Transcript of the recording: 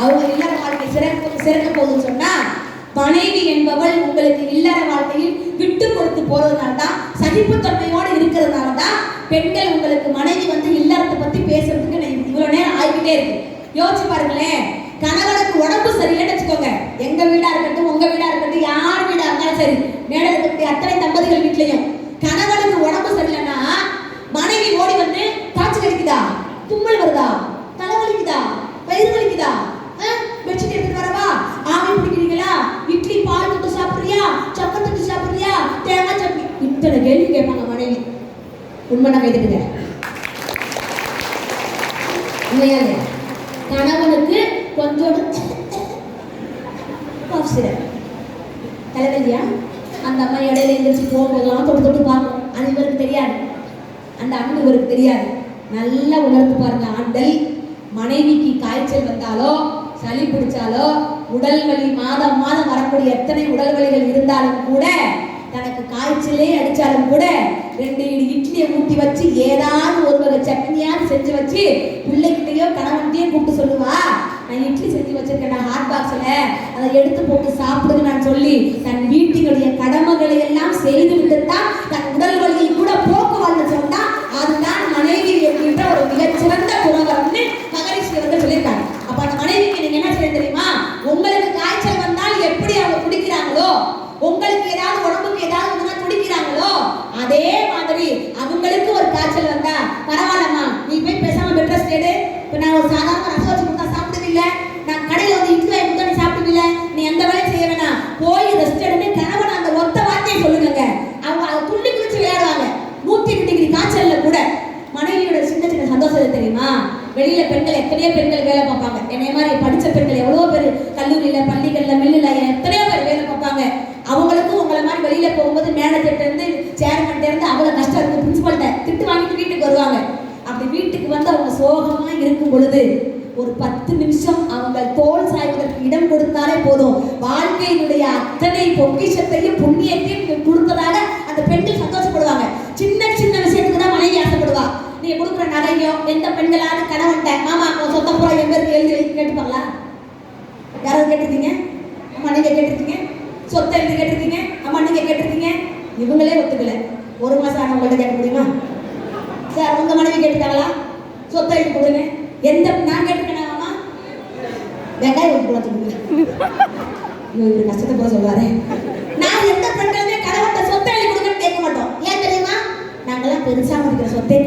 அவங்க இல்லற வாழ்க்கை சிறக்க போகுதுன்னு சொன்னா, மனைவி என்பவள் உங்களுக்கு இல்லற வாழ்க்கையில் விட்டு கொடுத்து போறதுனால தான், சகிப்புத்தன்மையோடு இருக்கிறதுனால தான் பெண்கள் உங்களுக்கு மனைவி வந்து இல்லறத்தை பத்தி பேசுறதுக்கு இவ்வளவு நேரம் ஆகிக்கிட்டே இருக்கு. யோசிச்சு பாருங்களேன், கணவனுக்கு உடம்பு சரியில்லைன்னு வச்சுக்கோங்க, எங்க வீடா இருக்கட்டும் உங்க வீடா இருக்கட்டும் யார் வீடா இருந்தாலும் சரி, மேல இருக்கக்கூடிய அத்தனை தம்பதிகள் வீட்லயும் கணவனுக்கு உடம்பு சரியில்லைன்னா மனைவி ஓடி வந்து காய்ச்சல் அடிக்குதா, தும்மல் வருதா, தலைவலிக்குதா, வயிறு வலிக்குதா, பெட்ஷீட் எடுத்துட்டு வரவா, ஆவி பிடிக்கிறீங்களா, இட்லி பால் தொட்டு சாப்பிடுறியா, சக்கரை தொட்டு சாப்பிடுறியா, தேங்காய் சட்னி, இத்தனை கேள்வி கேட்பாங்க மனைவி. உண்மைனா கைதுக்குங்க. உண்மையாலே கணவனுக்கு கொஞ்சோடு தலைவலியா, அந்த அம்மா இடையில எழுந்திரிச்சு போகும்போதெல்லாம் தொட்டு தொட்டு பார்க்கும். அது இவருக்கு தெரியாது, அந்த அன்பு இவருக்கு தெரியாது. நல்லா உணர்ந்து பாருங்க ஆண்கள். மனைவிக்கு காய்ச்சல் வந்தாலோ சளி பிடிச்சாலோ உடல் வலி மாதம் மாதம் வரக்கூடிய எத்தனை உடல் வலிகள் இருந்தாலும் கூட, தனக்கு காய்ச்சலே அடிச்சாலும் கூட 2 இட்லியை ஊற்றி வச்சு ஏதாவது ஒரு வகை சட்னியாவது செஞ்சு வச்சு பிள்ளைகிட்டையோ கணவன்கிட்டயோ கூப்பிட்டு சொல்லுவா, நான் இட்லி செஞ்சு வச்சிருக்கேன் ஹாட் பாக்ஸ்ல, அதை எடுத்து போட்டு சாப்பிடுங்க நான் சொல்லி தன் வீட்டினுடைய கடமைகளை எல்லாம் செய்து விட்டுத்தான் தன் உடல் வலியை கூட போக்குவான்னு சொன்னா, அதுதான் மனைவி என்கின்ற ஒரு மிகச்சிறந்த குணவரம்னு மகரிஷி அவர்கள் சொல்லியிருக்காங்க. அப்ப அந்த மனைவிக்கு நீங்க என்ன செய்ய தெரியுமா, உங்களுக்கு காய்ச்சல் வந்தால் எப்படி அவங்க குடிக்கிறாங்களோ, உங்களுக்கு ஏதாவது உடம்புக்கு ஏதாவது துடிக்கிறாங்களோ, அதே மாதிரி அவங்களுக்கு ஒரு காய்ச்சல் வந்தா பரவாயில்லம்மா, நீ போய் பேசாம பெட் ரெஸ்ட் எடு. இப்ப நான் ஒரு சாதாரண ரசம் வச்சு கொடுத்தா சாப்பிடுவில்ல, நான் கடையில வந்து இட்லி வாங்கி கொடுத்தா நீ சாப்பிடுவில்ல, நீ எந்த வேலையும் செய்ய வேணாம், போய் ரெஸ்ட் எடுன்னு கணவன் அந்த ஒத்த வார்த்தையை சொல்லுங்க. அவங்க அதை துள்ளி குளிச்சு விளையாடுவாங்க. 108 டிகிரி காய்ச்சல்ல கூட மனைவியோட சின்ன சின்ன சந்தோஷம் தெரியுமா? வெளியில பெண்கள் எத்தனையோ பெண்கள் வேலை பார்ப்பாங்க. என்னைய மாதிரி படிச்ச பெண்கள் எவ்வளவோ பேர் கல்லூரியில பள்ளிகள்ல மில்லுல எத்தனையோ பேர் வேலை பார்ப்பாங்க. அவங்களுக்கும் உங்களை மாதிரி வெளியில போகும்போது மேனேஜர்கிட்ட இருந்து சேர்மன்கிட்ட இருந்து அவ்வளவு கஷ்டம் இருக்கு. பிரின்சிபல்கிட்ட திட்டு வாங்கிட்டு வீட்டுக்கு வருவாங்க. அப்படி வீட்டுக்கு வந்து அவங்க சோகமா இருக்கும் பொழுது ஒரு 10 நிமிஷம் அவங்க தோல் சாய்வதற்கு இடம் கொடுத்தாலே போதும், வாழ்க்கையினுடைய அத்தனை பொக்கிஷத்தையும் புண்ணியத்தையும் கொடுத்ததாக அந்த பெண்கள் சந்தோஷப்படுவாங்க. சின்ன சின்ன விஷயத்துக்கு தான் மனைவி ஆசைப்படுவா. நீங்க கொடுக்குற நகையோ எந்த பெண்களான கணவன்கிட்ட, மாமா சொந்த புற எம்பருக்கு எழுதி வைக்க கேட்டுப்பாங்களா? யாராவது கேட்டிருக்கீங்க? அம்மா நீங்க கேட்டிருக்கீங்க? சொத்தை எழுதி கேட்டிருக்கீங்க? அம்மா நீங்க கேட்டிருக்கீங்க? இவங்களே ஒத்துக்கல. 1 மாசம் ஆனவங்கள்ட்ட கேட்க முடியுமா? சார் உங்க மனைவி கேட்டுட்டாங்களா? சொத்தை எழுதி கொடுங்க. எந்த நான் கேட்டிருக்கேன் அம்மா வெங்காயம் ஊற்றி போட சொல்லுங்க. இவர் கஷ்டத்தை போல சொல்றாரு. நான் எந்த பெண்களுமே கணவன் சொத்தை எழுதி கொடுங்கன்னு கேட்க மாட்டோம். ஏன் தெரியுமா? நாங்கெல்லாம் பெருசா முடிக்கிற சொத்தை